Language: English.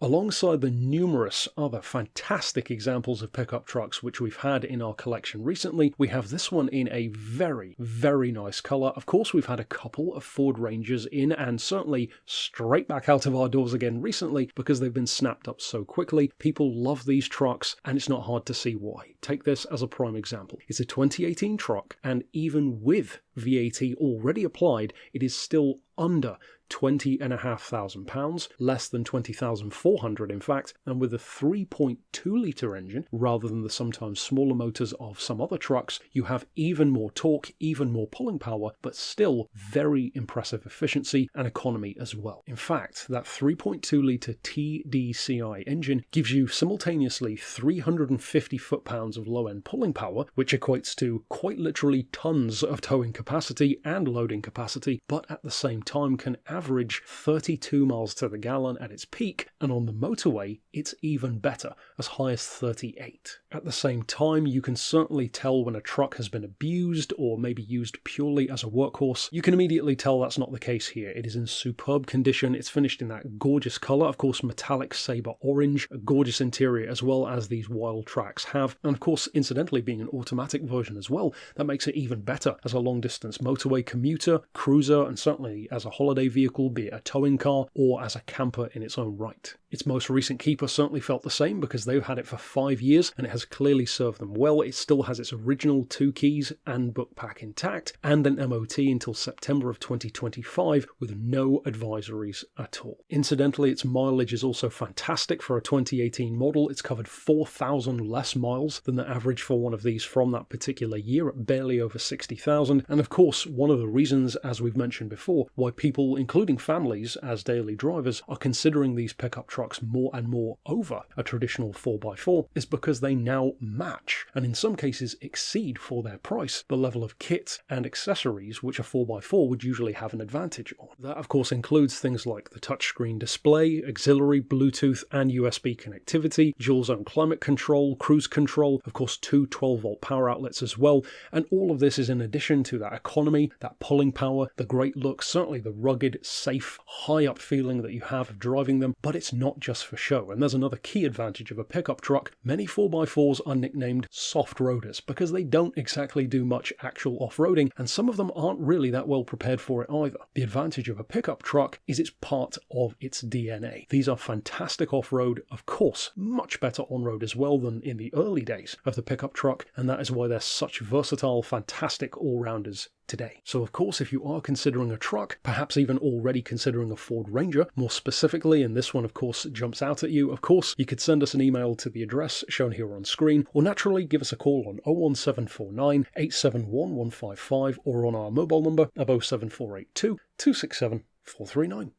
Alongside the numerous other fantastic examples of pickup trucks which we've had in our collection recently, we have this one in a very, very nice colour. Of course, we've had a couple of Ford Rangers in and certainly straight back out of our doors again recently because they've been snapped up so quickly. People love these trucks and it's not hard to see why. Take this as a prime example. It's a 2018 truck, and even with VAT already applied, it is still under £20,500, less than 20,400 in fact, and with a 3.2 litre engine rather than the sometimes smaller motors of some other trucks, you have even more torque, even more pulling power, but still very impressive efficiency and economy as well. In fact, that 3.2 litre TDCi engine gives you simultaneously 350 foot-pounds of low-end pulling power, which equates to quite literally tons of towing capacity and loading capacity, but at the same time can average 32 miles to the gallon at its peak, and on the motorway it's even better, as high as 38. At the same time, you can certainly tell when a truck has been abused or maybe used purely as a workhorse. You can immediately tell that's not the case here. It is in superb condition, it's finished in that gorgeous colour, of course metallic sabre orange, a gorgeous interior as well as these Wildtraks have, and of course incidentally being an automatic version as well, that makes it even better as a long distance motorway commuter, cruiser, and certainly as a holiday vehicle, be it a towing car or as a camper in its own right. Its most recent keeper certainly felt the same because they've had it for 5 years and it has clearly served them well. It still has its original 2 keys and book pack intact and an MOT until September of 2025 with no advisories at all. Incidentally, its mileage is also fantastic for a 2018 model. It's covered 4,000 less miles than the average for one of these from that particular year at barely over 60,000. And of course, one of the reasons, as we've mentioned before, why people, including families as daily drivers, are considering these pickup trucks more and more over a traditional 4x4 is because they now match, and in some cases exceed for their price, the level of kit and accessories which a 4x4 would usually have an advantage on. That of course includes things like the touchscreen display, auxiliary, Bluetooth and USB connectivity, dual zone climate control, cruise control, of course 2 12-volt power outlets as well, and all of this is in addition to that economy, that pulling power, the great look, certainly the rugged, safe, high up feeling that you have of driving them, but it's not just for show. And there's another key advantage of a pickup truck. Many 4x4s are nicknamed soft roaders because they don't exactly do much actual off-roading, and some of them aren't really that well prepared for it either. The advantage of a pickup truck is it's part of its DNA. These are fantastic off-road, of course, much better on-road as well than in the early days of the pickup truck, and that is why they're such versatile, fantastic all-rounders today. So of course, if you are considering a truck, perhaps even already considering a Ford Ranger, more specifically, and this one of course jumps out at you, of course, you could send us an email to the address shown here on screen, or naturally give us a call on 01749 871 155 or on our mobile number of 07482 267 439.